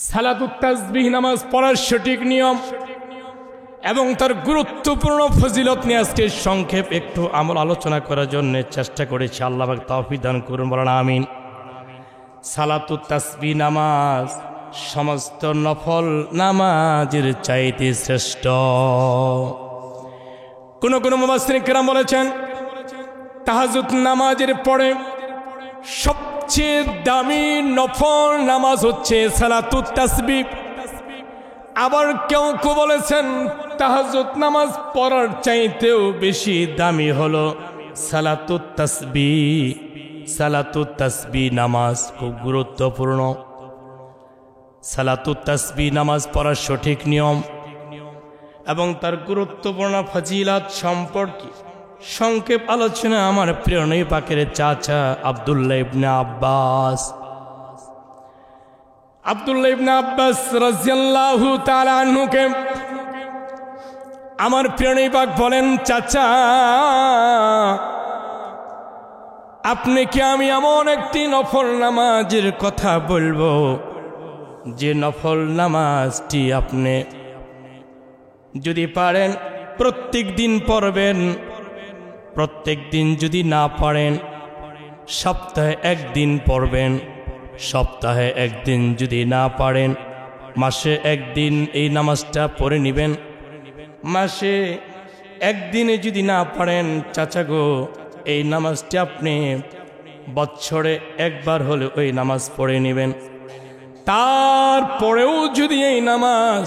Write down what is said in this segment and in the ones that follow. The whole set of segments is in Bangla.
সালাতুত তাসবিহ নামাজ পড়ার সঠিক নিয়ম এবং তার গুরুত্বপূর্ণ ফজিলত নিয়ে আজকে সংক্ষেপ একটু আমল আলোচনা করার জন্য চেষ্টা করেছি। আল্লাহ পাক তৌফিক দান করুন, বলেন আমিন। সালাতুত তাসবিহ নামাজ সমস্ত নফল নামাজের চাইতে শ্রেষ্ঠ। কোন মুফাসসিরিন কেরাম বলেছেন তাহাজ্জুদ নামাজের পরে সবচেয়ে দামি নফল নামাজ হচ্ছে সালাতুত তাসবিহ। আবার কেউ বলেছেন তাহাজ্জুদ নামাজ পড়ার চাইতেও বেশি দামি হলো সালাতুত তাসবিহ। সালাতুত তাসবিহ নামাজ খুব গুরুত্বপূর্ণ। সালাতুত তাসবিহ নামাজ পড়ার সঠিক নিয়ম এবং তার গুরুত্বপূর্ণ ফজিলত সম্পর্কে সংক্ষেপ আলোচনা আমার প্রিয় নবী পাকের চাচা আব্দুল্লাহ ইবনে আব্বাস রাদিয়াল্লাহু তাআলা আনহুকে আমার প্রিয় নবী পাক বলেন, চাচা আপনি কি আমি এমন একটি নফল নামাজের কথা বলবো যে নফল নামাজটি আপনি যদি পারেন প্রত্যেক দিন পড়বেন, প্রত্যেক দিন যদি না পারেন সপ্তাহে একদিন পড়বেন, সপ্তাহে একদিন যদি না পারেন মাসে একদিন এই নামাজটা পড়ে নেবেন। মাসে একদিনে যদি না পারেন চাচা গো এই নামাজটি আপনি বছরে একবার হলে ওই নামাজ পড়ে নেবেন। তারপরেও যদি এই নামাজ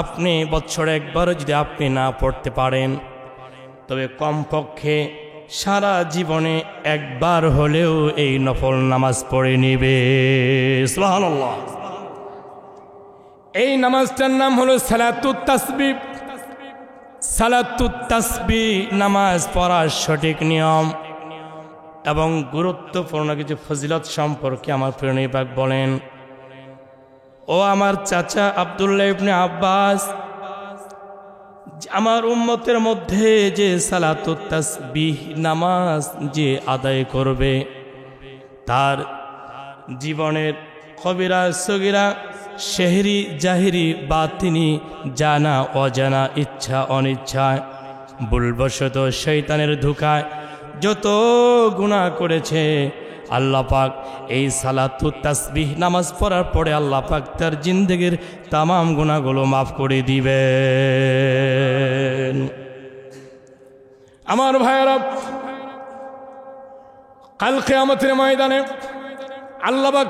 আপনি বছরে একবারও যদি আপনি না পড়তে পারেন তবে কমপক্ষে সারা জীবনে একবার হলেও এই নফল নামাজ পড়ে নিবে। সুবহানাল্লাহ। এই নামাজটার নাম হলো সালাতুত তাসবিহ। সালাতুত তাসবিহ নামাজ পড়ার সঠিক নিয়ম এবং গুরুত্বপূর্ণ কিছু ফজিলত সম্পর্কে আমার প্রিয় নবী পাক বলেন, ও আমার চাচা আব্দুল্লাহ ইবনে আব্বাস, আমার উম্মতের মধ্যে যে সালাতুত তাসবিহ নামাজ যে আদায় করবে তার জীবনের কবিরা সগীরা শেহরি জাহিরি বাতিনি জানা অজানা ইচ্ছা অনিচ্ছায় ভুলবশত শয়তানের ধোঁকায় যত গুনাহ করেছে আল্লাহ পাক এই সালাতুত তাসবিহ নামাজ পড়ার পরে আল্লাহ পাক তার জিন্দেগির তামাম গুনাহগুলো মাফ করে দিবেন। আমার ভাইয়েরা, কাল কিয়ামতের ময়দানে আল্লাহ পাক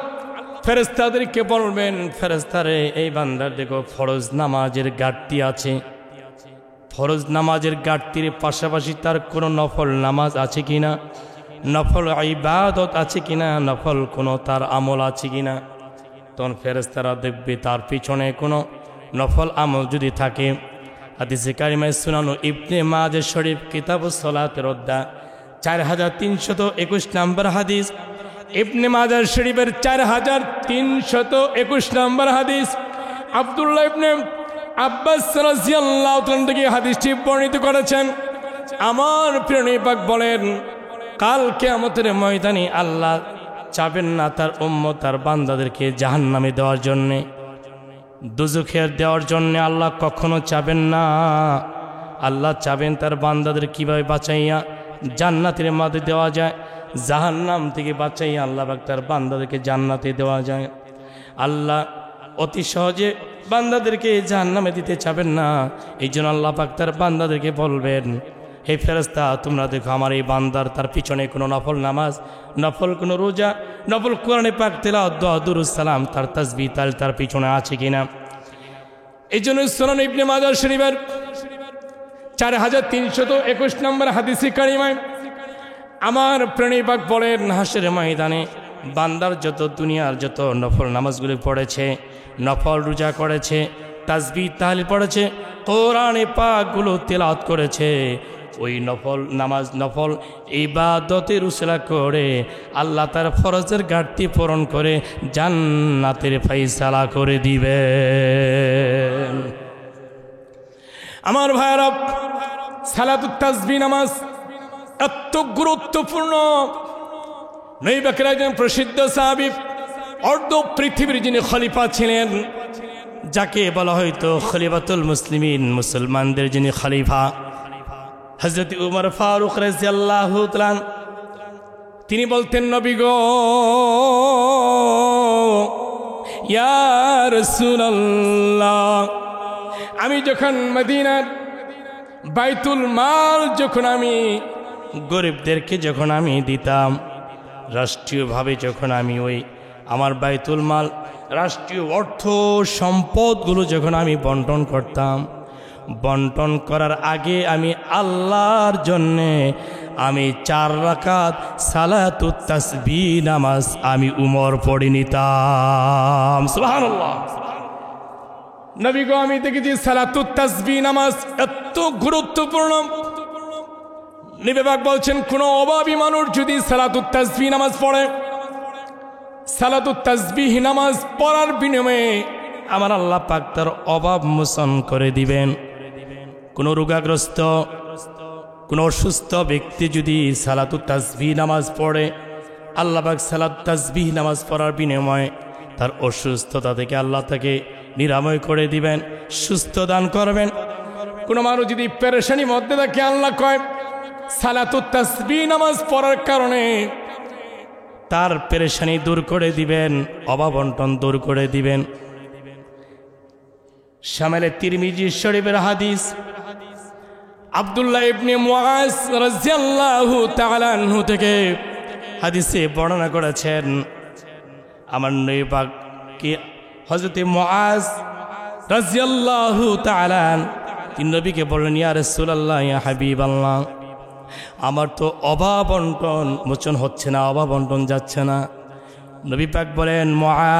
ফেরেশতাদেরকে বলবেন, ফেরেশতারে এই বান্দার দেখো ফরজ নামাজের ঘাটতি আছে, ফরজ নামাজের ঘাটতির পাশাপাশি তার কোনো নফল নামাজ আছে কিনা, নফল ইবাদত আছে কিনা, নফল কোনো তার আমল আছে কিনা। তখন ফেরেশতারা দেখবে তার পিছনে কোনো নফল আমল যদি থাকে। হাদিসে কারিমায় সুনানো ইবনে মাজাহ শরীফ কিতাবুস সালাতের অধ্যায় 4321 নম্বর হাদিস, ইবনে মাজাহ শরীফের 4321 নম্বর হাদিস, আব্দুল্লাহ ইবনে আব্বাস রাদিয়াল্লাহু তাআলা থেকে হাদিসটি বর্ণিত করেছেন। আমার প্রিয় নবী পাক বলেন, কাল কিয়ামতের ময়দানে আল্লাহ চাবেন না তার উম্মত তার বান্দাদেরকে জাহান্নামে দেওয়ার জন্যে, দুজখের দেওয়ার জন্যে আল্লাহ কখনো চাবেন না। আল্লাহ চাবেন তার বান্দাদের কিভাবে বাঁচাইয়া জান্নাতের মাঝে দেওয়া যায়, জাহান্নাম থেকে বাঁচাইয়া আল্লাহ পাক তার বান্দাদেরকে জান্নাতে দেওয়া যায়। আল্লাহ অতি সহজে বান্দাদেরকে জাহান্নামে দিতে চাবেন না। এই জন্য আল্লাহ পাক তার বান্দাদেরকে বলবেন, হে ফেরেশতা তোমরা দেখো আমার এই বান্দার তার পিছনে কোনো নফল নামাজ, নফল কোনো রোজা, নফল কোরআনে পাক তেলাওয়াত দোয়া দুরূদ সালাম তার তাসবিহ তার পিছনে আছে কিনা। এই জন্য সুনান ইবনে মাজাহ শরীফের 4321 নম্বর হাদিসে কারিমায় আমার প্রিয় নবী পাক বলেন, হাসরের ময়দানে বান্দার যত দুনিয়ার যত নফল নামাজগুলি পড়েছে, নফল রোজা করেছে, তাসবিহ তাহলিল পড়েছে, কোরআনে পাকগুলো তেলাওয়াত করেছে, ওই নফল নামাজ নফল ইবাদতের উসিলা করে আল্লাহ তার ফরজের ঘাটতি পূরণ করে জান্নাতের ফায়সালা করে দিবেন। আমার ভাইরা, সালাতুত তাসবিহ নামাজ এত গুরুত্বপূর্ণ। নবী পাকের একজন প্রসিদ্ধ সাহাবী অর্ধ পৃথিবীর যিনি খলিফা ছিলেন, যাকে বলা হয়তো খলিফাতুল মুসলিমিন, মুসলমানদের যিনি খলিফা, হযরত উমর ফারুক রাদিয়াল্লাহু তাআলা, তিনি বলতেন, নবী গো, ইয়া রাসূলুল্লাহ, আমি যখন মদিনার বাইতুল মাল যখন আমি গরিবদেরকে যখন আমি দিতাম, রাষ্ট্রীয়ভাবে যখন আমি ওই আমার বাইতুল মাল রাষ্ট্রীয় অর্থ সম্পদগুলো যখন আমি বন্টন করতাম, বন্টন করার আগে আমি আল্লাহর জন্যে আমি 4 রাকাত সালাতুত তাসবিহ নামাজ আমি উমর পড়ে নিতাম। সুবহানাল্লাহ। নবী গো, আমি দেখেছি সালাতুত তাসবিহ নামাজ এত গুরুত্বপূর্ণ। নবী পাক বলছেন, কোন অভাবী মানুষ যদি সালাতুত তাসবিহ নামাজ পড়ে, সালাতুত তাসবিহ নামাজ পড়ার বিনিময়ে আমার আল্লাহ পাক তার অভাব মোচন করে দিবেন। কোন রোগাগ্রস্ত, কোন অসুস্থ ব্যক্তি যদি সালাতুত তাসবিহ নামাজ পড়ে, আল্লাহ পাক সালাতুত তাসবিহ নামাজ পড়ার বিনিময়ে তার অসুস্থতা থেকে আল্লাহ তাকে নিরাময় করে দিবেন, সুস্থ দান করবেন। কোন মানুষ যদি পেরেশানির মধ্যে থাকে, আল্লাহ কয় সালাতুত তাসবিহ নামাজ পড়ার কারণে তার পেরেশানি দূর করে দিবেন, অভাব অনটন দূর করে দিবেন। শামিলে তিরমিজি শরীফের হাদিস, আব্দুল্লাহ ইবনে মুআজ রাদিয়াল্লাহু তাআলা আনহু থেকে হাদিসে বর্ণনা করেছেন, আমার নবী পাক কি হযরত মুআজ রাদিয়াল্লাহু তাআলা তিনি নবীকে বললেন, ইয়া রাসূলুল্লাহ, ইয়া হাবিবাল্লাহ, আমার তো অভাব অনটন মোচন হচ্ছে না, অভাব অনটন যাচ্ছে না। নবী পাক বলেন, মুআজ,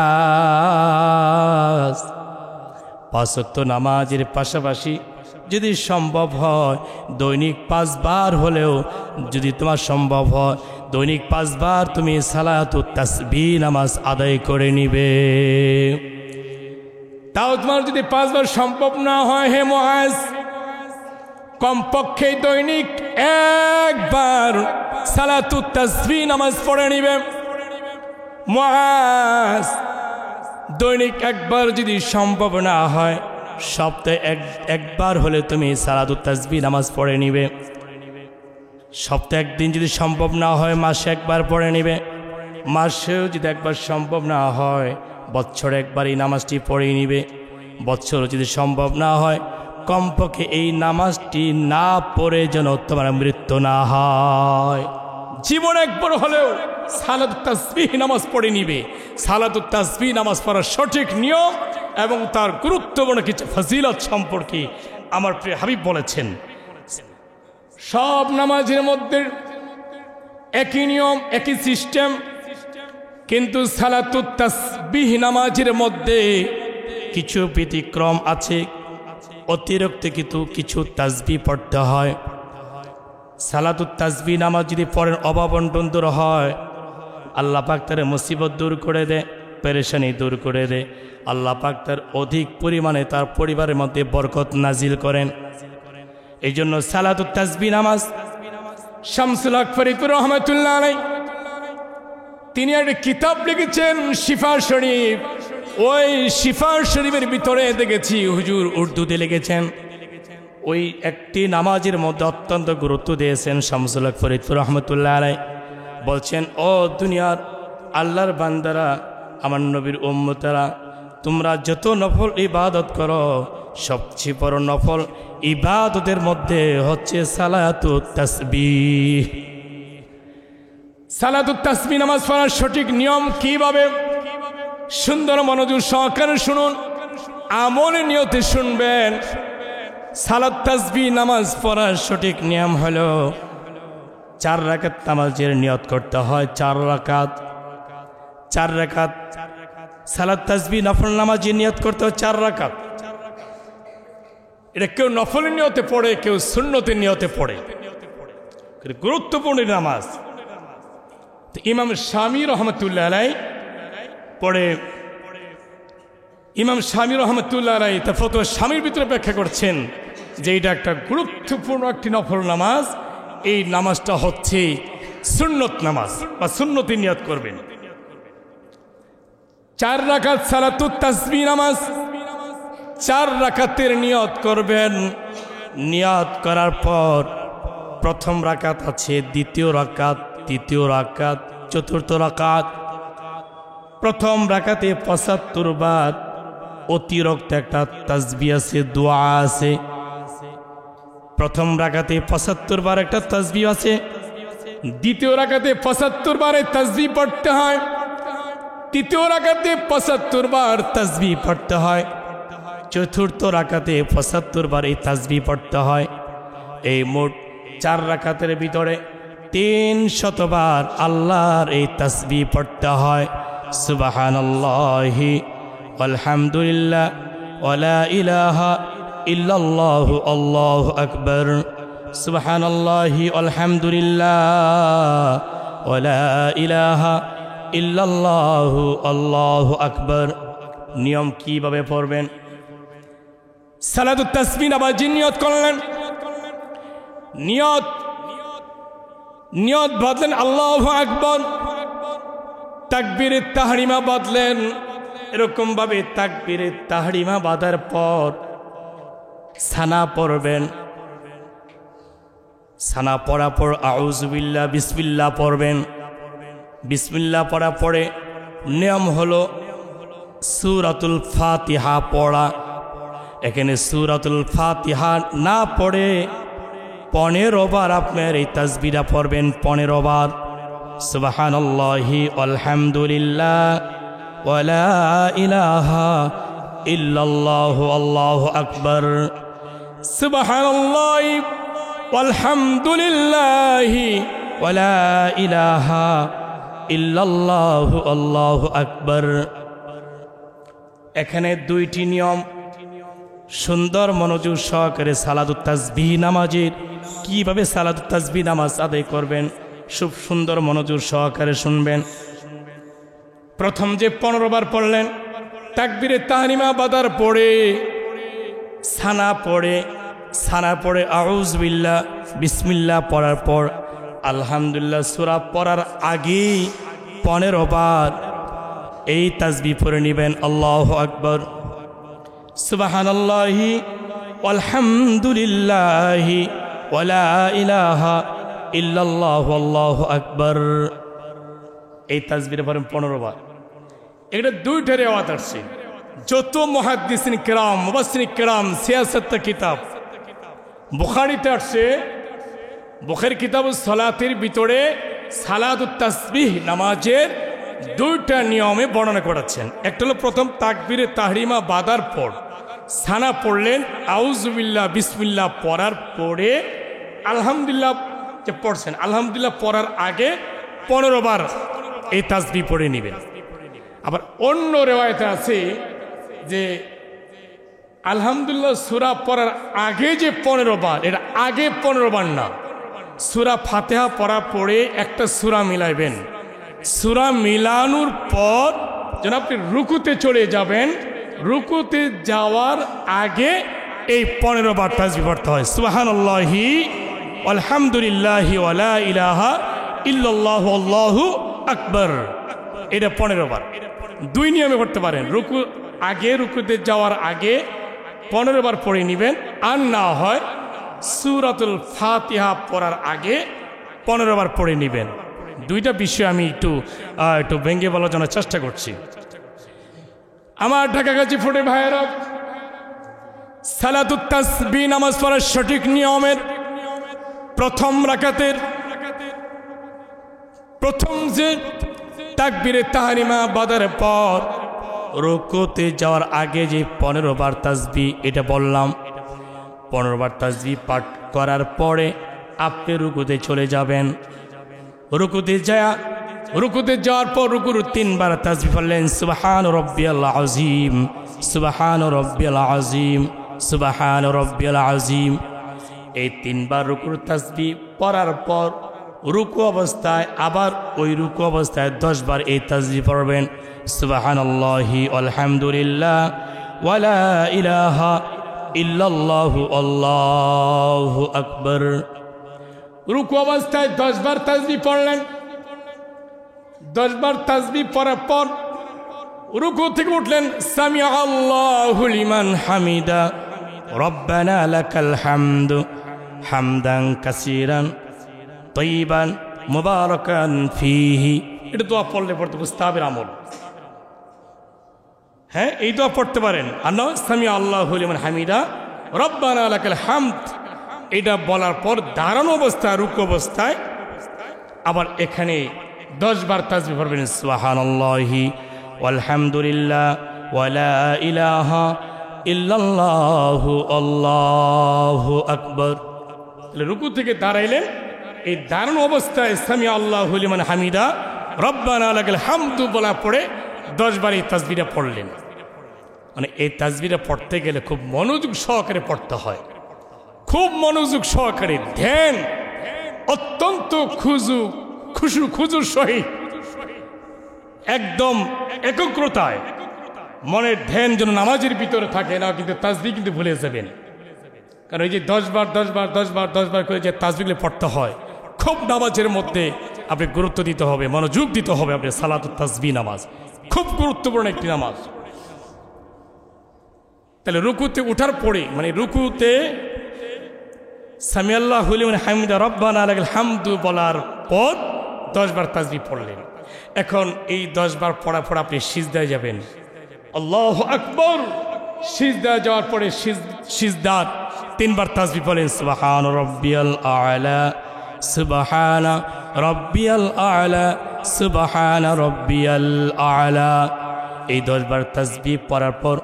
5 ওয়াক্ত নামাজের পাশাপাশি যদি সম্ভব হয় দৈনিক 5 বার হলেও যদি তোমার সম্ভব হয় দৈনিক 5 বার তুমি সালাতুত তাসবিহ নামাজ আদায় করে নিবে। তাও তোমার যদি 5 বার সম্ভব না হয়, হে মুআজ, কমপক্ষে দৈনিক 1 বার সালাতুত তাসবিহ নামাজ পড়ে নিবে। মুআজ, দৈনিক 1 বার যদি সম্ভব না হয়, সপ্তাহে একবার হলে তুমি সালাতুত তাসবিহ নামাজ পড়ে নিবে। সপ্তাহে 1 দিন যদি সম্ভব না হয়, মাসে 1 বার পড়ে নিবে। মাসেও যদি 1 বার সম্ভব না হয়, বছরে 1 বার এই নামাজটি পড়ে নিবে। বছর যদি সম্ভব না হয়, কমপক্ষে এই নামাজটি না পড়ে যেন তোমার মৃত্যু না হয়। জীবন 1 বার হলেও সালাতুত তাসবিহ নামাজ পড়ে নিবে। সালাতুত তাসবিহ নামাজ পড়ার সঠিক নিয়ম এবং তার গুরুত্বপূর্ণ কিছু ফজিলত সম্পর্কে আমার প্রিয় হাবিব বলেছেন, সব নামাজের মধ্যে একই নিয়ম, একই সিস্টেম, কিন্তু সালাতুত তাসবিহ নামাজের মধ্যে কিছু ব্যতিক্রম আছে। অতিরিক্ত কিছু তাসবিহ পড়তে হয়। সালাতুত তাসবিহ নামাজ যদি পড়েন, অভাব অনটন দূর হয়, আল্লাহ পাক তার মুসিবত দূর করে দেয়, পেরেশানি দূর করে দেয়। আল্লাহ পাক তার অধিক পরিমাণে তার পরিবারের মধ্যে বরকত নাজিল করেন। এই জন্য সালাতুত তাসবিহ নামাজ, শামসুল হক ফরিদপুর রহমাতুল্লাহ আলাইহি তিনি একটা কিতাব লিখেছেন শিফা শরীফ। ওই শিফা শরীফের ভিতরে দেখেছি হুজুর উর্দুতে লিখেছেন, ওই একটি নামাজের মধ্যে অত্যন্ত গুরুত্ব দিয়েছেন শামসুল হক ফরিদপুর রহমাতুল্লাহ আলাইহি। বলছেন, ও দুনিয়ার আল্লাহর বান্দারা, আমার নবীর উম্মতেরা, তোমরা যত নফল ইবাদত করো, সবচেয়ে বড় নফল ইবাদতের মধ্যে হচ্ছে সালাতুত তাসবিহ। সালাতুত তাসবিহ নামাজ পড়ার সঠিক নিয়ম কিভাবে? সুন্দর মনোযোগ সহকারে শুনুন, আমলের নিয়তে শুনবেন। সালাত তাসবিহ নামাজ পড়ার সঠিক নিয়ম হলো 4 রাকাত নামাজের নিয়ত করতে হয়। 4 রাকাত সালাত তাসবিহ নফল নামাজের নিয়ত করতে হয় 4 রাকাত। এটা কেউ নফলের নিয়তে পড়ে, কেউ সুন্নতের নিয়তে পড়ে। গুরুত্বপূর্ণ নামাজ। তো ইমাম শামী রহমতুল্লাহ আলাইহি পড়ে, ইমাম শামী রহমতুল্লাহ আলাইহি তার ফতোয়া শামীর ভিতরে ব্যাখ্যা করছেন যে এটা একটা গুরুত্বপূর্ণ একটি নফল নামাজ। এই নামাজটা হচ্ছে সুন্নত নামাজ বা সুন্নতি নিয়ত করবেন। 4 রাকাত সালাতুত তাসবিহ নামাজ, 4 রাকাতের নিয়ত করবেন। নিয়ত করার পর প্রথম রাকাত আছে, দ্বিতীয় রাকাত, তৃতীয় রাকাত, চতুর্থ রাকাত। প্রথম রাকাতে 75 বার অতিরিক্ত একটা তাসবিহ আছে, দোয়া আছে। প্রথম রাকাতে 75 বার একটা তাসবিহ আছে, দ্বিতীয় রাকাতে 75 বার তাসবিহ পড়তে হয়, তৃতীয় রাকাতে 75 বার তাসবিহ পড়তে হয়, চতুর্থ রাকাতে 75 বার এই তাসবিহ পড়তে হয়। এই মোট 4 রাকাতের ভিতরে 300 বার আল্লাহর এই তাসবিহ পড়তে হয়। সুবহানাল্লাহি আলহামদুলিল্লাহ ওয়ালা ইলাহা ইল্লাল্লাহু আল্লাহু আকবার। সুবহানাল্লাহি আলহামদুলিল্লাহ ওয়ালা ইলাহা ইল্লাল্লাহু আল্লাহু আকবার। নিয়ম কিভাবে পড়বেন? সালাতুত তাসবিহ নামাজে নিয়ত করলেন, নিয়ত বাঁধলেন আল্লাহু আকবার। তাকবীরে তাহরিমা বাঁধলেন। এরকম ভাবে তাকবীরে তাহরিমা বাঁধার পর সানা পড়বেন। সানা পড়া পর আউযু বিল্লাহ বিসমিল্লাহ পড়বেন। বিসমিল্লাহ পড়া পরে নিয়ম হলো সূরাতুল ফাতিহা পড়া। এখানে সূরাতুল ফাতিহা না পড়ে 15 বার আপনার এই তাসবিহটা পড়বেন, 15 বার। সুবহানাল্লাহি আলহামদুলিল্লাহ ওয়ালা ইলাহা ইল্লাল্লাহু আল্লাহু আকবার। সুবহানাল্লাহি আলহামদুলিল্লাহি ওয়ালা ইলাহা ইল্লাল্লাহু আল্লাহু আকবার। এখানে 2টি নিয়ম। সুন্দর মনোযোগ সহকারে সালাতুত তাসবিহ নামাজের কিভাবে সালাতুত তাসবিহ নামাজ আদায় করবেন খুব সুন্দর মনোযোগ সহকারে শুনবেন। প্রথম যে 15 বার পড়লেন, তাকবীরে তাহরিমা বাঁধার পরে সানা পড়ে আউযু বিল্লাহ বিসমিল্লাহ পড়ার পর আলহামদুলিল্লাহ সূরা পড়ার আগে 15 বার এই তাসবিহ পড়ে নেবেন। আল্লাহু আকবার। সুবহানাল্লাহি আলহামদুলিল্লাহি ওয়ালা ইলাহা ইল্লাল্লাহু আল্লাহু আকবার। এই তাসবিহ পড়েন 15 বার। এটা 2টা রিওয়ায়াত আছে। যত মুহাদ্দিসিন কিরাম, মুফাসসিরিন কিরাম, সিয়াসাতের কিতাব, বুখারীতে আছে, বুখারী কিতাবুস সালাতের ভিতরে সালাতুত তাসবিহ নামাজের 2টা নিয়মে বর্ণনা করেছেন। একটা হলো প্রথম তাকবীরে তাহরিমা বাঁধার পর সানা পড়লেন, আউযু বিল্লাহ বিসমিল্লাহ পড়ার পরে আলহামদুলিল্লাহ যে পড়ছেন, আলহামদুলিল্লাহ পড়ার আগে 15 বার এই তাসবিহ পড়ে নেবেন। আবার অন্য রিওয়ায়াতে আছে যে আলহামদুলিল্লাহ সূরা পড়ার আগে যে 15 বার, এটা আগে 15 বার না, সূরা ফাতিহা পড়ার পরে একটা সূরা মিলাইবেন। সূরা মিলানোর পর যেন আপনি রুকুতে চলে যাবেন, রুকুতে যাওয়ার আগে এই 15 বার তাসবিহ পড়তে হয়। সুবহানাল্লাহি আলহামদুলিল্লাহি ওয়ালা ইলাহা ইল্লাল্লাহু আল্লাহু আকবার। এটা 15 বার। 2 নিয়মে পড়তে পারেন। রুকুতে যাওয়ার আগে 15 বার পড়ে নেবেন, আর না হয় সূরাতুল ফাতিহা পড়ার আগে 15 বার পড়ে নেবেন। 2টা বিষয় আমি একটু ভেঙে বলার জন্য চেষ্টা করছি। আমার ঢাকা গাজীপুরে ভাইয়েরা, সালাতুত তাসবিহ নামাজ পড়ার সঠিক নিয়মের প্রথম রাকাতের প্রথম যে তাকবীরে তাহরিমা বাঁধার পর রুকুতে যাওয়ার আগে যে 15 বার তাসবিহ, এটা বললাম, 15 বার তাসবিহ পাঠ করার পরে আপনি রুকুতে চলে যাবেন। রুকুতে যাওয়ার পর রুকুর 3 বার তাসবিহ পড়লেন, সুবহান রাব্বিয়াল আযীম, সুবহান রাব্বিয়াল আযীম, সুবহান রাব্বিয়াল আযীম। এই 3 বার রুকুর তাসবিহ পড়ার পর রুকু অবস্থায় আবার ওই রুকু অবস্থায় 10 বার এই তাসবিহ পড়বেন, সুবহানাল্লাহি আলহামদুলিল্লাহ ওয়ালা ইলাহা ইল্লাল্লাহু আল্লাহু আকবার। রুকু অবস্থায় 10 বার তাসবিহ পড়লেন। 10 বার তাসবিহ পড়ার পর রুকু থেকে উঠলেন, সামিআ আল্লাহু লিমান হামিদা রব্বানা লাকাল হামদু হামদান কাসীরান তাইয়িবান মুবারাকান ফীহি। এটা দোয়া পড়লে পড়তে মুস্তাহাবের আমল। হ্যাঁ, এই দোয়া পড়তে পারেন। আল্লাহ সামিআ আল্লাহু লিমান হামিদা রব্বানা লাকাল হামদ, এটা বলার পর দাঁড়ানো অবস্থায়, রুকু অবস্থায় আবার এখানে 10 বার তাসবিহ পড়বেন, সুবহানাল্লাহি ওয়ালহামদুলিল্লাহ ওয়ালা ইলাহা ইল্লাল্লাহু আল্লাহু আকবার। রুকু থেকে দাঁড়াইলেন, এই দাঁড়ানো অবস্থায় সামিআ আল্লাহু লিমান হামিদা রব্বানা লাকাল হামদু বলা পড়ে 10 বার এই তাসবিহটা পড়লেন। মানে এই তাসবিহটা পড়তে গেলে খুব মনোযোগ সহকারে পড়তে হয়, খুব মনোযোগ সহকারে, ধ্যান অত্যন্ত খুজুর সহিত, একদম একগ্রতায় মনের ধ্যান যেন নামাজের ভিতরে থাকে না, কিন্তু তাসবিহ কিন্তু ভুলে যাবেন। কারণ এই যে 10 বার করে যে তাসবিহগুলো পড়তে হয়, খুব নামাজের মধ্যে আপনি গুরুত্ব দিতে হবে, মনোযোগ দিতে হবে। আপনি সালাতুত তাসবিহ নামাজ খুব গুরুত্বপূর্ণ একটি নামাজ। তাহলে রুকুতে ওঠার পরে, মানে রুকুতে সামিআ আল্লাহু লিমান হামিদা রব্বানা লাকাল হামদু বলার পর 10 বার তাসবিহ পড়লেন। এখন এই 10 বার পড়া পর আপনি সিজদায় যাবেন, আল্লাহু আকবার। সিজদায় যাওয়ার পরে সিজদার 3 বার তাসবিহ পড়েন, সুবহান রাব্বিয়াল আ'লা সুবহান রাব্বিয়াল আ'লা সুবহান রাব্বিয়াল আ'লা। এই 10 বার তাসবিহ পড়ার পর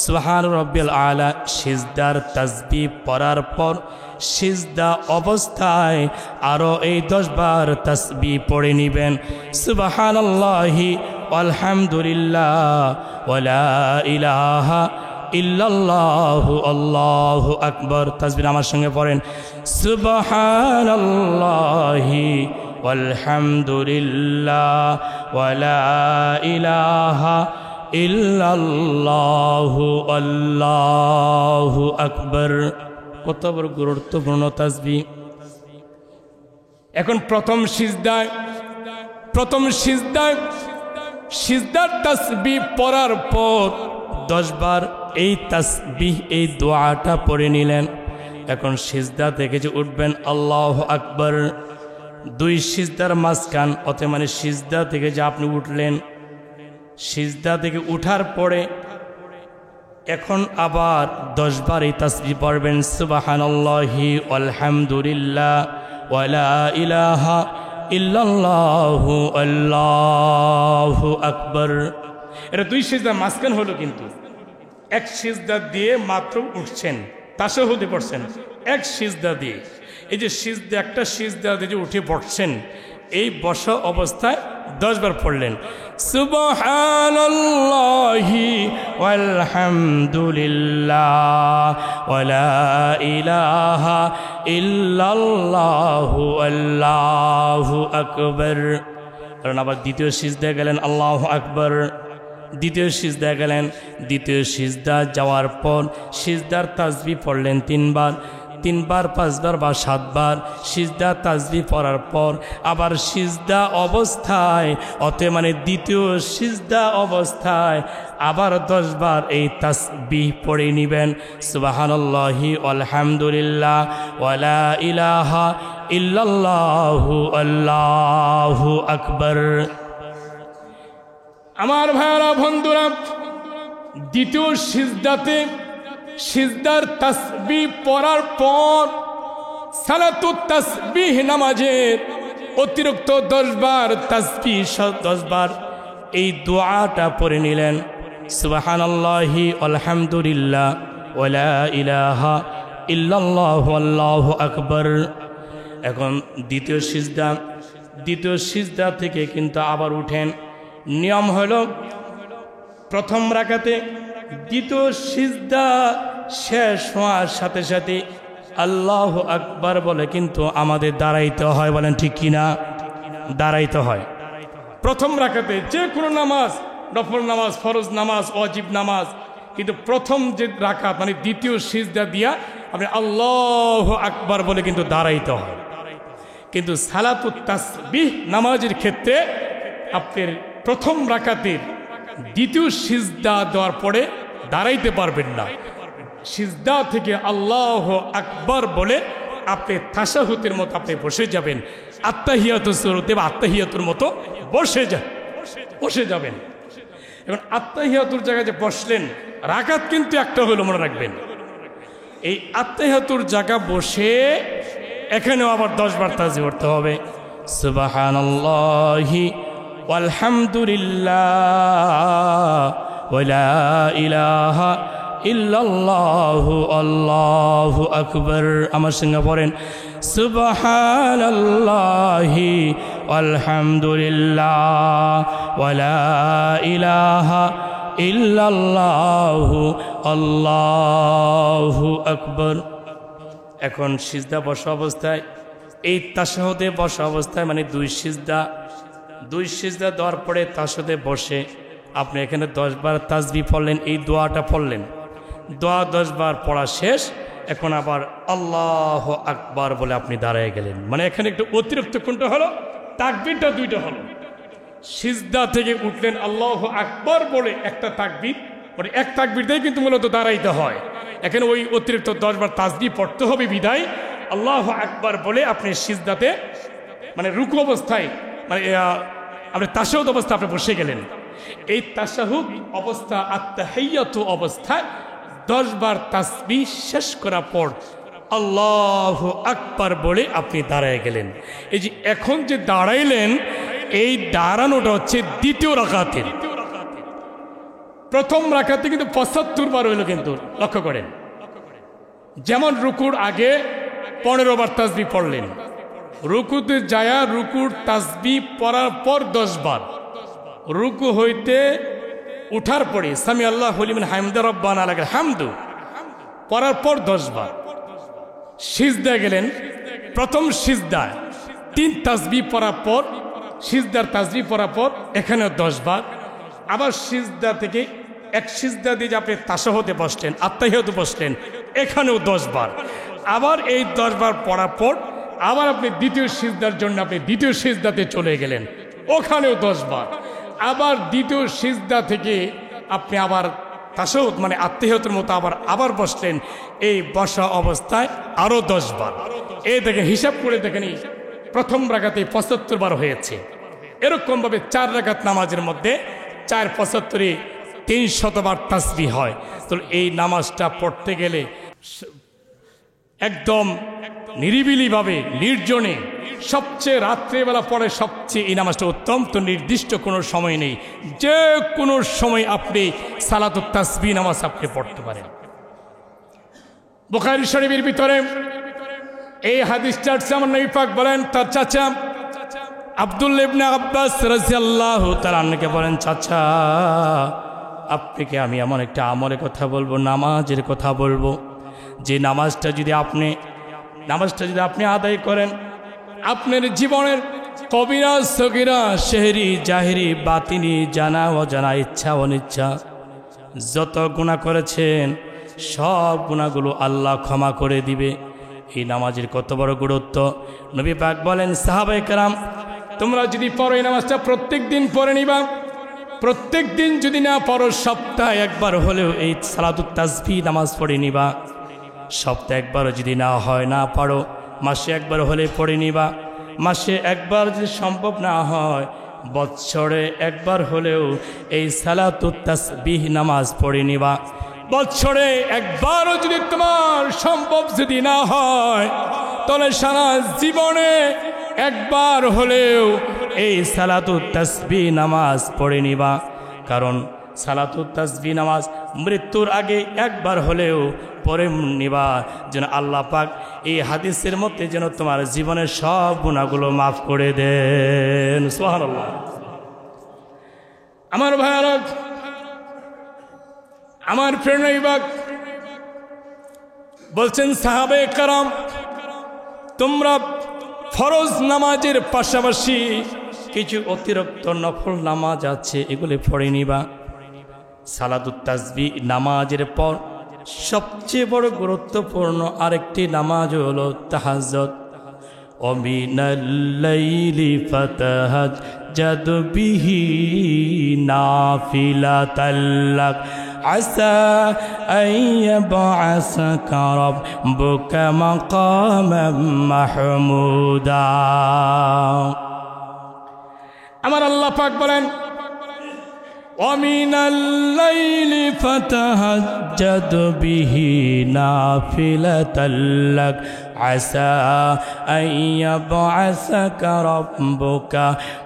সুবহান রাব্বিয়াল আ'লা, সিজদার তাসবিহ পড়ার পর সিজদা অবস্থায় আরো এই 10 বার তাসবিহ পড়ে নেবেন, সুবহানাল্লাহি আলহামদুলিল্লাহ ওয়ালা ইলাহা ইল্লাল্লাহু আল্লাহু আকবার। তাসবিহ আমার সঙ্গে পড়েন, সুবহানাল্লাহি ওয়ালহামদুলিল্লাহ ওয়ালা ইলাহা ইল্লাল্লাহু আল্লাহু আকবার। কত বড় গুরুত্বপূর্ণ তাসবিহ। এখন প্রথম সিজদার তাসবিহ পড়ার পর 10 বার এই তাসবিহ, এই দোয়াটা পড়ে নিলেন। এখন সিজদা থেকে যে উঠবেন, আল্লাহু আকবার। 2 সিজদার মাঝখান, অর্থাৎ মানে সিজদা থেকে যে আপনি উঠলেন, সিজদা থেকে উঠার পরে এখন আবার 10 বার এই তাসবিহ পড়বেন, সুবহানাল্লাহি আলহামদুলিল্লাহ ওয়ালা ইলাহা ইল্লাল্লাহু আল্লাহু আকবার। এটা 2 সিজদার মাঝখান হলো, কিন্তু এক সিজদা দিয়ে মাত্র উঠছেন, তাশাহুদে পড়ছেন এক সিজদা দিয়ে। এই যে সিজদা, একটা সিজদা দিয়ে যে উঠে পড়ছেন, এই বসা অবস্থায় 10 বার পড়লেন, সুবহানাল্লাহি ওয়ালহামদুলিল্লাহ ওয়ালা ইলাহা ইল্লাল্লাহু আল্লাহু আকবার। কারণ আবার দ্বিতীয় সিজদায় গেলেন, আল্লাহু আকবার। দ্বিতীয় সিজদায় গেলেন, দ্বিতীয় সিজদা যাওয়ার পর সিজদার তাসবিহ পড়লেন 3 বার, 3 বার 5 বার বা 7 বার সিজদা তাসবিহ পড়ার পর আবার সিজদা অবস্থায়, অতএব মানে দ্বিতীয় সিজদা অবস্থায় আবার 10 বার এই তাসবিহ পড়ে নেবেন, সুবহানাল্লাহি আলহামদুলিল্লাহ ওয়ালা ইলাহা ইল্লাল্লাহু আল্লাহু আকবার। আমার ভাইরা বন্ধুরা, দ্বিতীয় সিজদাতে সিজদার তাসবিহ পড়ার পর সালাতুত তাসবিহ নামাজের অতিরিক্ত 10 বার তাসবিহ, 10 বার এই দোয়াটা পড়ে নিলেন, সুবহানাল্লাহি আলহামদুলিল্লাহ ওয়ালা ইলাহা ইল্লাল্লাহু আল্লাহু আকবার। এখন দ্বিতীয় সিজদা থেকে কিন্তু আবার উঠেন। নিয়ম হলো প্রথম রাকাতে দ্বিতীয় সিজদা শেষ হওয়ার সাথে সাথে আল্লাহু আকবার বলে কিন্তু আমাদের দাঁড়াইতে হয়, বলেন ঠিক কিনা? দাঁড়াইতে হয়। প্রথম রাকাতে যে কোনো নামাজ, নফল নামাজ, ফরজ নামাজ, ওয়াজিব নামাজ, কিন্তু প্রথম যে রাকাত মানে দ্বিতীয় সিজদা দিয়া আপনি আল্লাহু আকবার বলে কিন্তু দাঁড়াইতে হয়। কিন্তু সালাতুত তাসবিহ নামাজের ক্ষেত্রে আপনার প্রথম রাকাতের দ্বিতীয় সিজদা দেওয়ার পরে দাঁড়াইতে পারবেন না। সিজদা থেকে আল্লাহু আকবার বলে আপনি তাশাহুদের মতো আপনি বসে যাবেন, আত্তাহিয়াতুর সুরতে বা আত্তাহিয়াতুর মতো বসে যাবেন। এখন আত্তাহিয়াতুর জায়গায় যে বসলেন, রাকাত কিন্তু একটা হলো, মনে রাখবেন। এই আত্তাহিয়াতুর জায়গা বসে এখানেও আবার 10 বার তাসবিহ পড়তে হবে। সুবহানাল্লাহি ওয়ালহামদুলিল্লাহ ওয়ালা ইলাহা ইল্লাল্লাহু আল্লাহু আকবার। আমার সঙ্গে পড়েন সুবহানাল্লাহি ওয়ালহামদুলিল্লাহ ওয়ালা ইলাহা ইল্লাল্লাহু আল্লাহু আকবার। এখন সিজদা বসা অবস্থায়, এই তাশাহুদে বসা অবস্থায় মানে দুই সিজদা দেওয়ার পরে তাশাহুদে বসে আপনি এখানে 10 বার তাসবিহ পড়লেন, এই দোয়াটা পড়লেন, দোয়া 10 বার পড়া শেষ। এখন আবার আল্লাহু আকবার বলে আপনি দাঁড়ায় গেলেন। মানে এখানে একটু অতিরিক্ত কোনটা হলো, তাকবীরটা 2টা হলো। সিজদা থেকে উঠলেন আল্লাহু আকবার বলে একটা তাকবীর, মানে এক তাকবীরতেই কিন্তু মূলত দাঁড়াইতে হয়। এখানে ওই অতিরিক্ত 10 বার তাসবিহ পড়তে হবে বিদায় আল্লাহু আকবার বলে আপনি সিজদাতে মানে রুকু অবস্থায় মানে আপনি তাশাহুদ অবস্থা আপনি বসে গেলেন। এই তাশাহুদ অবস্থা আত্তাহিয়াতু অবস্থায় 10 বার তাসবিহ শেষ করার পর আল্লাহু আকবার বলে আপনি দাঁড়ায় গেলেন। এই যে এখন যে দাঁড়াইলেন, এই দাঁড়ানোটা হচ্ছে দ্বিতীয় রাকাতের। প্রথম রাকাতে কিন্তু 75 বার হইল, কিন্তু লক্ষ্য করেন। যেমন রুকুর আগে 15 বার তাসবিহ পড়লেন, রুকুতে যায়া রুকুর তাসবিহ পড়ার পর 10 বার, রুকু হইতে উঠার পরে সামি আল্লাহু লিমান হামিদা রব্বানা লাকাল হামদু পড়ার পর 10 বার। সিজদা গেলেন, প্রথম সিজদায় 3 তাসবিহ পড়ার পর, সিজদার তাসবিহ পড়ার পর এখানেও 10 বার। আবার সিজদা থেকে এক সিজদা দিয়ে আপনি তাশাহুদে বসলেন, আত্তাহিয়াতে বসলেন, এখানেও 10 বার। আবার এই 10 বার পড়ার পর আবার আপনি দ্বিতীয় সিজদার জন্য আপনি দ্বিতীয় সিজদাতে চলে গেলেন, ওখানেও 10 বার। আবার দ্বিতীয় সিজদা থেকে আপনি আবার তাশাহুদ মানে আত্তাহিয়াতের মতো আবার বসলেন, এই বসা অবস্থায় আরো 10 বার। এই দেখেন, হিসাব করে দেখেন, প্রথম রাকাতে 75 বার হয়েছে। এরকম ভাবে 4 রাকাত নামাজের মধ্যে 4 75 300 বার তাসবিহ হয়। তো এই নামাজটা পড়তে গেলে একদম নিরিবিলিভাবে নির্জনে, সবচেয়ে রাত্রেবেলা পড়ে সবচেয়ে এই নামাজটা উত্তম। তো নির্দিষ্ট কোনো সময় নেই, যে কোনো সময় আপনি সালাতুত তাসবিহ নামাজ আপনি পড়তে পারেন। বুখারী শরীফের ভিতরে এই হাদিসটা আমার নবী পাক বলেন, তার চাচা আব্দুল্লাহ ইবনে আব্বাস রাদিয়াল্লাহু তাআলা আনহুকে বলেন, চাচা আপনাকে আমি এমন একটা আমলের কথা বলবো, নামাজের কথা বলবো, যে নামাজটা যদি আপনি আদায় করেন, আপনার জীবনের কবিরা সগীরা সেহরি জাহেরি বাতিনি জানা অজানা ইচ্ছা অনিচ্ছা যত গুনাহ করেছেন সব গুনাহগুলো আল্লাহ ক্ষমা করে দিবে। এই নামাজের কত বড় গুরুত্ব নবী পাক বলেন, সাহাবায়ে কেরাম তোমরা যদি পড়ো এই নামাজটা প্রত্যেক দিন পড়ে নিবা, প্রত্যেক দিন যদি না পড়ো সপ্তাহে একবার হলেও এই সালাতুত তাসবিহ নামাজ পড়ে নিবা। সপ্তাহে একবারও যদি না হয়, না পারো, মাসে একবার হলে পড়ে নিবা। মাসে একবার যদি সম্ভব না হয়, বৎসরে একবার হলেও এই সালাতুত তাসবিহ নামাজ পড়ে নিবা। বৎসরে একবারও যদি তোমার সম্ভব যদি না হয়, তাহলে সারা জীবনে একবার হলেও এই সালাতুত তাসবিহ নামাজ পড়ে নিবা। কারণ সালাতুত তাসবিহ নামাজ মৃত্যুর আগে একবার হলেও পড়ে নিবা, যেন আল্লাহ পাক এই হাদিসের মধ্যে যেন তোমার জীবনের সব গুনাহগুলো মাফ করে দেন। সুবহানাল্লাহ। আমার ভাইরা, আমার প্রেরণাই বাক বলছেন, সাহাবায়ে কেরাম তোমরা ফরজ নামাজের পাশাপাশি কিছু অতিরিক্ত নফল নামাজ আছে, এগুলি পড়ে নিবা। সালাতুত তাসবিহ নামাজের পর সবচেয়ে বড় গুরুত্বপূর্ণ আরেকটি নামাজ হলো তাহাজ্জুদ। ওয়া মিনাল লাইলি ফাতাহাজ্জাদ তাহাজ্জাদ বিহি নাফিলাতাল লাক আসা আন ইয়াবআসাকা রাব্বুকা মাকামান মাহমুদা। আমার আল্লাহ পাক বলেন وَمِنَ اللَّيْلِ فَتَهَجَّدْ بِهِ نَافِلَةً لَكَ عَسَى أَن يَبْعَثَكَ رَبُّكَ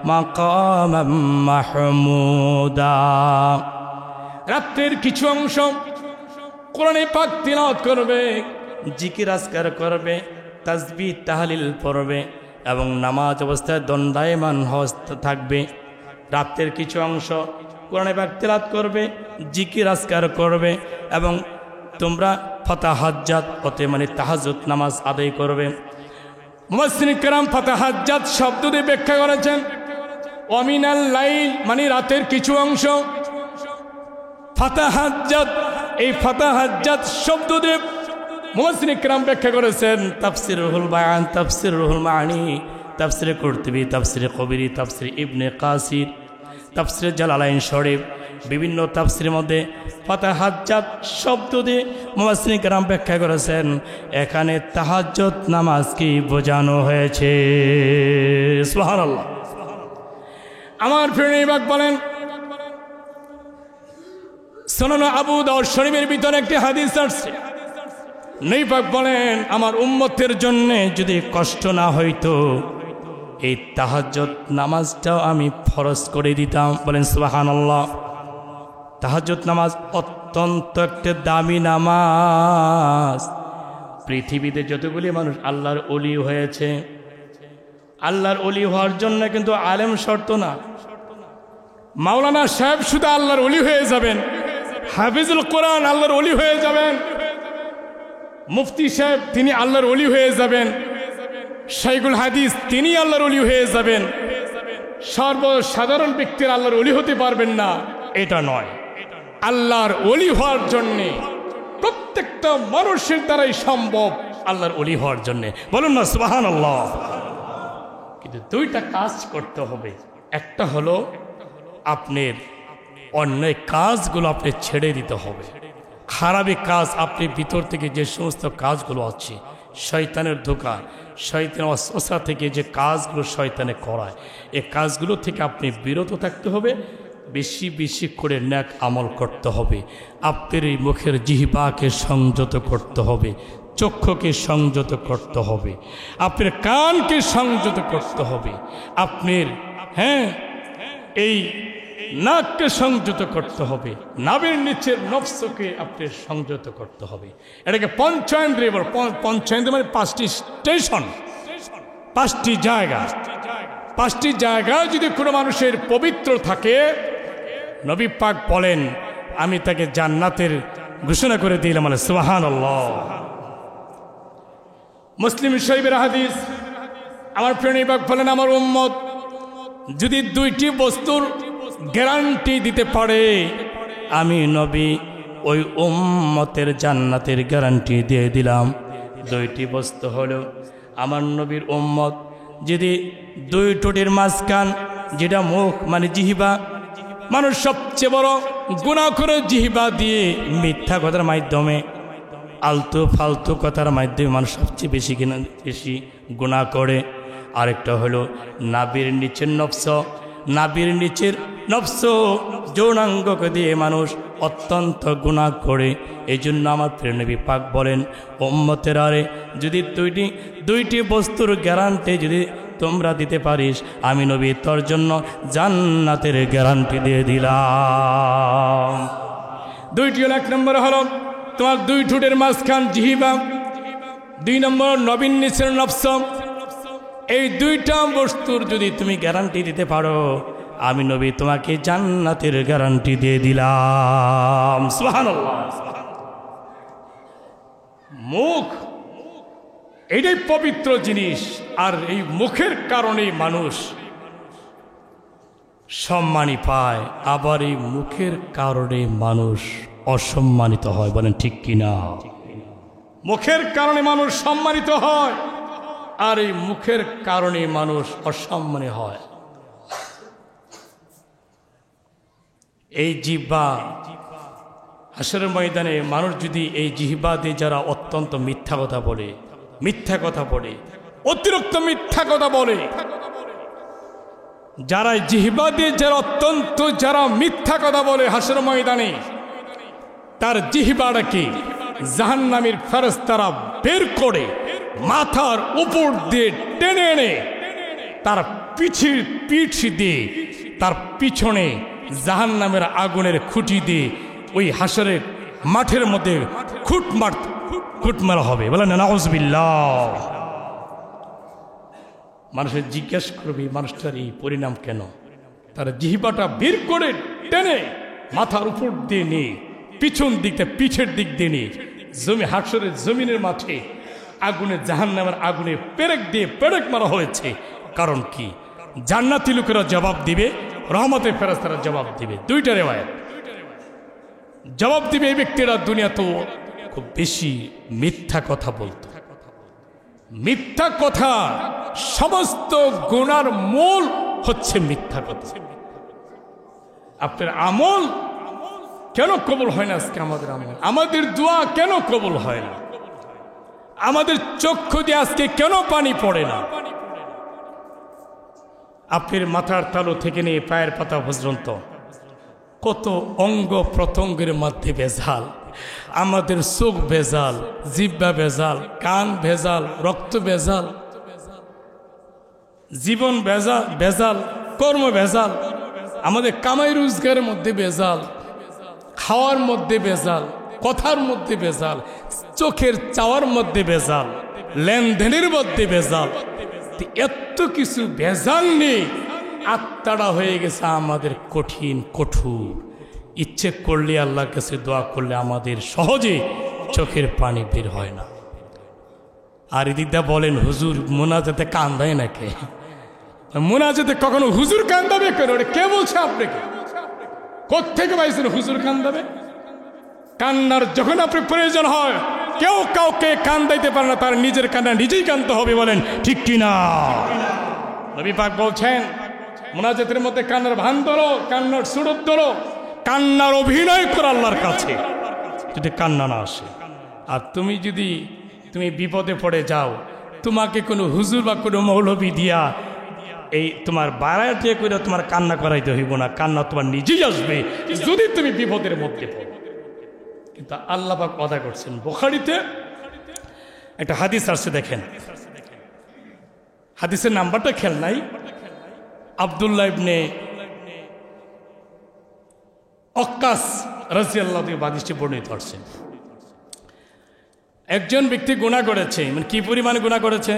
مَقَامًا مَحْمُودًا। রাতের কিছু অংশ কোরআনে পাক তিলাওয়াত করবে, জিকির আজকার করবে, তাসবিহ তাহলিল পড়বে এবং নামাজ অবস্থায় দণ্ডায়মান থাকবে। রাতের কিছু অংশ কোরআনে পাক তিলাওয়াত করবে, জিকির আজকার করবে এবং তোমরা ফাতাহাজ্জাত হতে মানে তাহাজ্জুদ নামাজ আদায় করবে। মুফাসসিরিন কেরাম ফাতাহাজ্জাত শব্দ দিয়ে ব্যাখ্যা করেছেন ওয়ামিনাল লাইল মানে রাতের কিছু অংশ। ফাতাহাজ্জাত এই ফাতাহাজ্জাত শব্দ দিয়ে মুফাসসিরিন কেরাম ব্যাখ্যা করেছেন তাফসীর রুহুল বায়ান, তাফসীর রুহুল মাআনি, তাফসীর কুরতুবী, তাফসীর কবিরি, তাফসীর ইবনে কাসির, তাফসীর জালালাইন শরীফ, বিভিন্ন তাফসীরের মধ্যে ফাতাহাজ্জাত শব্দ দিয়ে মুফাসসিরিন কেরাম ব্যাখ্যা করেছেন এখানে তাহাজ্জুদ নামাজকে বোঝানো হয়েছে। সুবহানাল্লাহ। আমার প্রিয় নবী পাক বলেন সুনান আবু দাউদ শরীফের ভিতরে একটি হাদিস আসছে, নবী পাক বলেন আমার উম্মতের জন্য যদি কষ্ট না হইতো এই তাহাজ্জুদ নামাজটাও আমি ফরজ করে দিতাম। বলেন সুবহানাল্লাহ। তাহাজ্জুদ নামাজ অত্যন্ত একটা দামি নামাজ। পৃথিবীতে যতগুলি মানুষ আল্লাহর ওলি হয়েছে, আল্লাহর ওলি হওয়ার জন্য কিন্তু আলেম শর্ত না। মাওলানা সাহেব শুধু আল্লাহর ওলি হয়ে যাবেন, হাফিজুল কোরআন আল্লাহর ওলি হয়ে যাবেন, মুফতি সাহেব তিনি আল্লাহর ওলি হয়ে যাবেন, শাইখুল হাদিস তিনি আল্লাহর ওলি হয়ে যাবেন, সর্বসাধারণ ব্যক্তির আল্লাহর ওলি হতে পারবেন না, এটা নয়। আল্লাহর ওলি হওয়ার জন্যে প্রত্যেকটা মানুষের দ্বারাই সম্ভব আল্লাহর ওলি হওয়ার জন্যে। বলুন না সুবহানাল্লাহ। কিন্তু দুইটা কাজ করতে হবে। একটা হলো আপনার অন্যায় কাজগুলো আপনি ছেড়ে দিতে হবে। খারাপি কাজ আপনি ভিতর থেকে যে সমস্ত কাজগুলো আছে শয়তানের ধোঁকা, শয়তানের ওয়াসওয়াসা থেকে যে কাজগুলো শয়তানে করায় এই কাজগুলো থেকে আপনি বিরত থাকতে হবে। বেশি বেশি করে নেক আমল করতে হবে। আপনার এই মুখের জিহ্বাকে সংযত করতে হবে, চক্ষুকে সংযত করতে হবে, আপনার কানকে সংযত করতে হবে, আপনার এই নাককে সংযত করতে হবে, নাভির নিচের নফসকে আপনি সংযত করতে হবে। এটাকে পঞ্চেন্দ্রিয় বলে। পঞ্চেন্দ্রিয় মানে পাঁচটি স্টেশন, পাঁচটি জায়গা। পাঁচটি জায়গায় যদি কোনো মানুষের পবিত্র থাকে নবী পাক বলেন আমি তাকে জান্নাতের ঘোষণা করে দিলাম। সুবহানাল্লাহ। মুসলিম শরীফের হাদিস, আমার প্রিয় নবী পাক বলেন আমার উম্মত যদি দুইটি বস্তুর গ্যারান্টি দিতে পারে আমি নবী ওই উম্মতের জান্নাতের গ্যারান্টি দিয়ে দিলাম। দুইটি বস্তু হলো আমার নবীর উম্মত যদি দুই ঠোঁটের মাঝখান যেটা মুখ মানে জিহ্বা, মানুষ সবচেয়ে বড় গুনাহ করে জিহ্বা দিয়ে মিথ্যা কথার মাধ্যমে আলতু ফালতু কথার মাধ্যমে মানুষ সবচেয়ে বেশি গুনাহ করে। আরেকটা হলো নাভির নিচের নফস, নাভির নিচের নফস যৌনাঙ্গকে দিয়ে মানুষ অত্যন্ত গুনাহ করে। এই জন্য আমার প্রিয় নবী পাক বলেন উম্মতের আরে যদি দুইটি বস্তুর গ্যারান্টি যদি তোমরা দিতে পারিস আমি নবী তোর জন্য জান্নাতের গ্যারান্টি দিয়ে দিলাম। দুইটি হলো, এক নম্বর হলো তোমার দুই ঠোঁটের মাঝখান জিহ্বা, দুই নম্বর নবীর নিচের নফস। এই দুইটা বস্তুর যদি তুমি গ্যারান্টি দিতে পারো আমি নবী তোমাকে জান্নাতের গ্যারান্টি দিয়ে দিলাম। সুবহানাল্লাহ। মুখ এটাই পবিত্র জিনিস, আর এই মুখের কারণেই মানুষ সম্মানী পায়, আবার এই মুখের কারণে মানুষ অসম্মানিত হয়। বলেন ঠিক কিনা? মুখের কারণে মানুষ সম্মানিত হয় আর এই মুখের কারণে মানুষ অসম্মানী হয়। এই জিহ্বা হাসরের ময়দানে মানুষ যদি এই জিহ্বা দিয়ে যারা অত্যন্ত মিথ্যা কথা বলে অতিরিক্ত মিথ্যা কথা বলে, যারা জিহ্বা দিয়ে যারা মিথ্যা কথা বলে হাসরের ময়দানে তার জিহ্বাটাকে জাহান্নামীর ফেরেশতারা বের করে মাথার উপর দিয়ে টেনে এনে তার পিঠ দিয়ে তার পিছনে জাহান্নামের আগুনের খুঁটি দিয়ে ওই হাসরের মাঠের মধ্যে খুঁট মারা হবে। বলেন নাউজুবিল্লাহ। মানুষের জিজ্ঞেস করবে মানুষটার এই পরিণাম কেন? তার জিহ্বাটা বের করে টেনে মাথার উপর দিয়ে নিয়ে পিছের দিক দিয়ে নিয়ে হাসরের জমিনের মাঠে আগুনে জাহান্নামের আগুনে পেরেক মারা হয়েছে। কারণ কি? জান্নাতি লোকেরা জবাব দিবে, রহমতের ফেরেশতারা জবাব দিবে। দুইটা রিওয়ায়াত জবাব দিবে এই ব্যক্তিরা দুনিয়াতেও খুব বেশি মিথ্যা কথা বলতো। মিথ্যা কথা, সমস্ত গুনার মূল হচ্ছে মিথ্যা কথা। আপনার আমল কেন কবুল হয় না? আজকে আমাদের আমল, আমাদের দোয়া কেন কবুল হয় না? আমাদের চক্ষু দিয়ে আজকে কেন পানি পড়ে না? আপনার মাথার তালু থেকে নিয়ে পায়ের পাতা পর্যন্ত কত অঙ্গ প্রত্যঙ্গের মধ্যে ভেজাল। আমাদের চোখ ভেজাল, জিহ্বা ভেজাল, কান ভেজাল, রক্ত ভেজাল, জীবন ভেজাল, কর্ম ভেজাল, আমাদের কামাই রোজগারের মধ্যে ভেজাল, খাওয়ার মধ্যে ভেজাল, কথার মধ্যে ভেজাল, চোখের চাওয়ার মধ্যে ভেজাল, লেনদেনের মধ্যে ভেজাল। এত কিছু ভেজাল নেই, আত্মাটা হয়ে গেছে আমাদের কঠোর। ইচ্ছে করলে আল্লাহর কাছে দোয়া করলে আমাদের সহজে চোখের পানি বের হয় না। আর এদিকটা বলেন হুজুর মোনাজাতে কান্দায় না কে? মোনাজাতে কখনো হুজুর কান্দাবে কেন? কে বলছে আপনাকে? কোত্থেকে পাইছেন হুজুর কান্দাবে? কান্নার যখন আপনার প্রয়োজন হয় কেউ কাউকে কান্দাইতে পারে না, তার নিজের কান্না নিজেই কান্দতে হবে। বলেন ঠিক কিনা? নবী পাক বলছেন মোনাজাতের মধ্যে কান্নার ভান ধরো, কান্নার সুরত ধরো, কান্নার অভিনয় করো আল্লাহর কাছে, যদি কান্না না আসে। আর তুমি বিপদে পড়ে যাও, তোমাকে কোনো হুজুর বা কোনো মৌলবী দিয়া এই তোমার বাড়াইতে করে তোমার কান্না করাইতে হইব না, কান্না তোমার নিজেই আসবে যদি তুমি বিপদের মধ্যে পড়ো। কিন্তু আল্লাহ পাক ওয়াদা করছেন, বুখারীতে একটা হাদিস আসছে, দেখেন হাদিসের নাম্বারটা খেয়াল নাই। আব্দুল্লাহ ইবনে ওয়াক্কাস রাদিয়াল্লাহু তাআলা হাদিসটি বর্ণিত হচ্ছে। একজন ব্যক্তি গুনাহ করেছে, মানে কি পরিমাণে গুনাহ করেছে?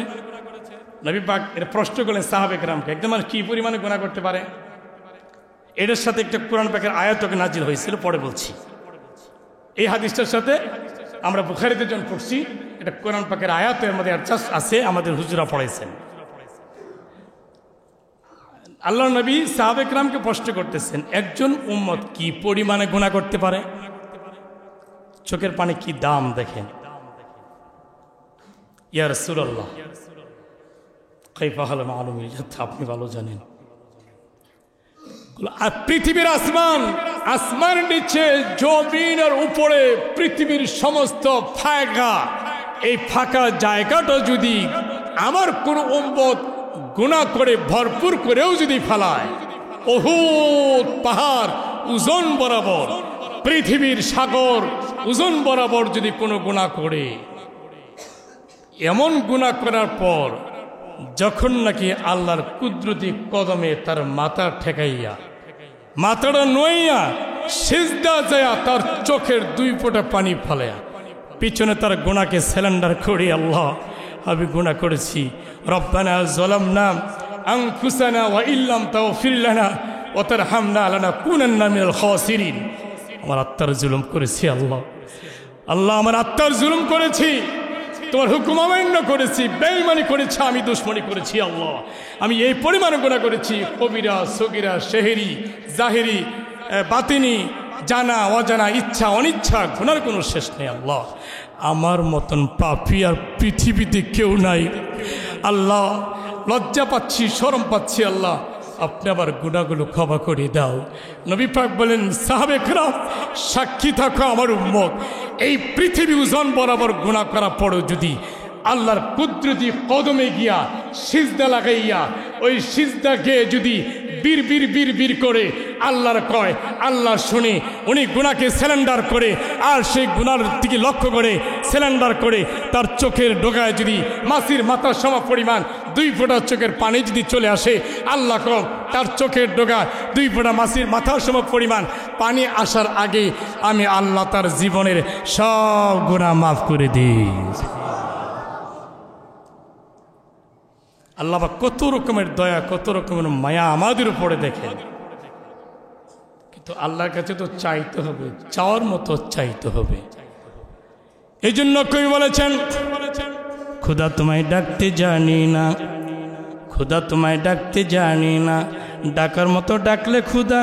নবী পাক এর প্রশ্ন করলেন সাহাবে কেরামকে, একদম মানে কি পরিমাণে গুনাহ করতে পারে? এটার সাথে একটা কোরআন পাকের আয়াতকে নাজিল হয়েছিল, পরে বলছি। এই হাদিসটার সাথে আমরা বুখারীতে যখন পড়ছি, এটা কোরআন পাকের আয়াতের মধ্যে আছে, আমাদের হুজুরা পড়াইছেন। আল্লাহ নবী সাহাবে কেরামকে প্রশ্ন করতেছেন, একজন উম্মত কি পরিমাণে গুনাহ করতে পারে? চোখের পানি কি দাম দেখেন। ইয়া রাসূলুল্লাহ কাইফা হাল মালুম, আপনি ভালো জানেন। আর পৃথিবীর আসমান নিচে, জমিনের উপরে পৃথিবীর সমস্ত এই ফাঁকা জায়গাটা যদি আমার কোন উম্মত গুনাহ করে ভরপুর করেও যদি ফেলায়, উহুদ পাহাড় ওজন বরাবর, পৃথিবীর সাগর ওজন বরাবর যদি কোনো গুনাহ করে, এমন গুনাহ করার পর যখন নাকি আল্লাহর কুদরতি কদমে তার মাথা ঠেকাইয়া, মাথাটা নইয়া সিজদা যায়, তার চোখের 2 ফোঁটা পানি ফেলাইয়া পিছনে তার গুনাহকে সিলিন্ডার করি, আল্লাহ আমি গুনাহ করেছি, রব্বানা যালামনা আনফুসানা ওয়া ইল্লাম তাগফির লানা ওয়া তারহামনা লানাকুনান্না মিনাল খাসিরিন। আমার আত্মার জুলুম করেছি আল্লাহ, আমার আত্মার জুলুম করেছি, তোমার হুকুম অমান্য করেছি, বেঈমানি করেছি, আমি দুশমনি করেছি আল্লাহ, আমি এই পরিমাণে গুনাহ করেছি, কবিরা সগীরা সেহেরি জাহেরি বাতিনি, জানা অজানা, ইচ্ছা অনিচ্ছা, গুনার কোনো শেষ নেই আল্লাহ। আমার মতন পাপী আর পৃথিবীতে কেউ নাই আল্লাহ। লজ্জা পাচ্ছি, শরম পাচ্ছি আল্লাহ, আপনি আবার গুনাহগুলো ক্ষমা করে দাও। নবী পাক বলেন, সাহাবে কেরাম সাক্ষী থাকো আমার উম্মত, এই পৃথিবী ওজন বরাবর গুনাহ করা পড়ো যদি আল্লাহর কুদরতি কদমে গিয়া সিজদা লাগাইয়া ওই সিজদা গিয়ে যদি বীর বীর বীর বীর করে আল্লাহর কয়, আল্লাহ শুনে উনি গুনাহকে সিলিন্ডার করে আর সেই গুনার দিকে লক্ষ্য করে সিলিন্ডার করে তার চোখের ডোগায় যদি মাছির মাথা সম পরিমাণ 2 ফোঁটা চোখের পানি যদি চলে আসে, আল্লাহ কম তার চোখের ডোগায় 2 ফোঁটা মাছির মাথা সম পরিমাণ পানি আসার আগে আমি আল্লাহ তার জীবনের সব গুনাহ মাফ করে দিই। আল্লাহ কত রকমের দয়া, কত রকমের মায়া আমাদের উপরে দেখেন। কিন্তু আল্লাহর কাছে তো চাইতে হবে, চাওয়ার মতো চাইতে হবে। এই জন্য কবি বলেছেন, খুদা তোমায় ডাকতে জানি না, খুদা তোমায় ডাকতে জানি না, ডাকার মতো ডাকলে খুদা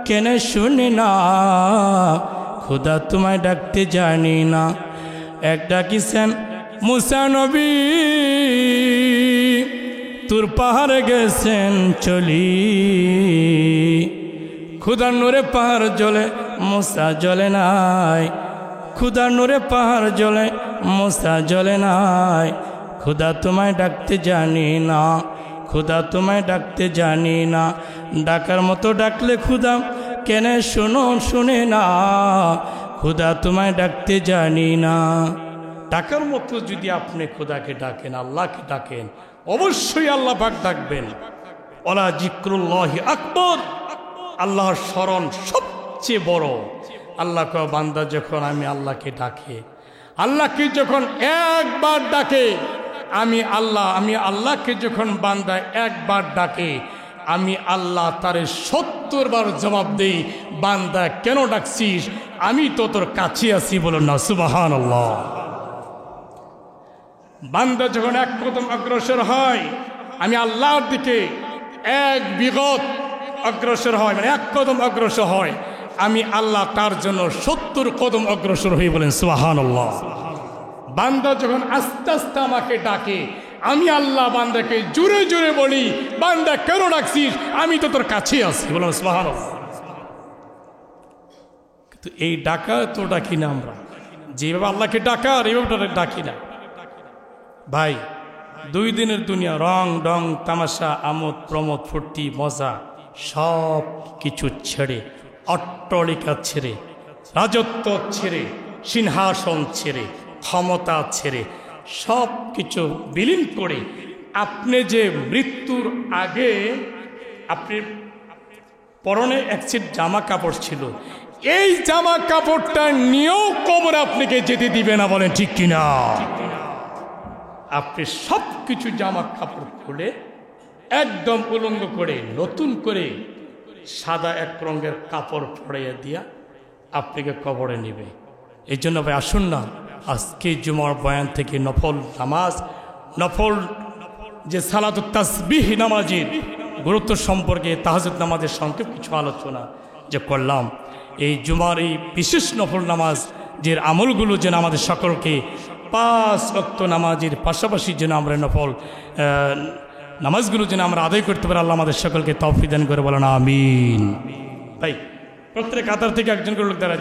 কেন শুনি না, খুদা তোমায় ডাকতে জানি না। এক ডাকিছেন মুসা নবী, তুর পাহাড়ে গেছেন চলি, খুদার নূরে পাহাড় জ্বলে মুসা জ্বলে নাই, খুদার নূরে পাহাড় জ্বলে মুসা জ্বলে নাই, খুদা তোমায় ডাকতে জানি না, খুদা তোমায় ডাকতে জানি না, ডাকার মতো ডাকলে খুদা কেন শুনে না, খুদা তোমায় ডাকতে জানি না। ডাকার মতো যদি আপনি খুদাকে ডাকেন, আল্লাহকে ডাকেন, অবশ্যই আল্লাহ পাক ডাকবেন। ওলা জিক্রুল্লাহি আকবার, আল্লাহর স্মরণ সবচেয়ে বড়। আল্লাহ কয় বান্দা যখন আমি আল্লাহকে ডাকে, আল্লাহকে যখন একবার ডাকে, আমি আল্লাহকে যখন বান্দা একবার ডাকে, আমি আল্লাহ তারে 70 বার জবাব দেই, বান্দা কেন ডাকছিস, আমি তো তোর কাছে আছি, বলুন না সুবহানাল্লাহ। বান্দা যখন এক কদম অগ্রসর হয়, আমি আল্লাহর দিকে এক বিগত অগ্রসর হয়, মানে এক কদম অগ্রসর হয়, আমি আল্লাহ তার জন্য 70 কদম অগ্রসর হই, বলেন সুবহানাল্লাহ। বান্দা যখন আস্তে আস্তে আমাকে ডাকে, আমি আল্লাহ বান্দাকে জোরে জোরে বলি, বান্দা কেন ডাকছিস, আমি তো তোর কাছে আছি, বলেন সুবহানাল্লাহ। কিন্তু এই ডাকা তো ডাকি না আমরা, যেভাবে আল্লাহকে ডাকা আর এইভাবে ডাকি না। ভাই, 2 দিনের দুনিয়া, রং ডং তামাশা আমোদ প্রমোদ ফুর্তি মজা সব কিছু ছেড়ে, অট্টালিকা ছেড়ে, রাজত্ব ছেড়ে, সিংহাসন ছেড়ে, ক্ষমতা ছেড়ে সব কিছু বিলীন করে আপনি যে মৃত্যুর আগে আপনি পরনে এক সেট জামা কাপড় ছিল, এই জামা কাপড়টা নিয়েও কবর আপনাকে যেতে দিবে না, বলেন ঠিক কিনা? আপনি সব কিছু জামা কাপড় খুলে একদম উলঙ্গ করে নতুন করে সাদা এক রঙের কাপড় পরাইয়া দিয়া আপনাকে কবরে নেবে। এই জন্য ভাই আসুন না, আজকে জুমার বয়ান থেকে নফল নামাজ, নফল যে সালাতুত তাসবিহ নামাজের গুরুত্ব সম্পর্কে, তাহাজ্জুদ নামাজের সংক্ষেপ কিছু আলোচনা যে করলাম, এই জুমার এই বিশেষ নফল নামাজ যে আমলগুলো যেন আমাদের সকলকে 5 ওয়াক্ত নামাজের পাশাপাশি যেন আমরা নফল নামাজগুলো যেন আমরা আদায় করতে পারি, আল্লাহ আমাদের সকলকে তৌফিক দান করে, বলেন আমিন। ভাই প্রত্যেক কাতার থেকে একজন করে লোক দাঁড়া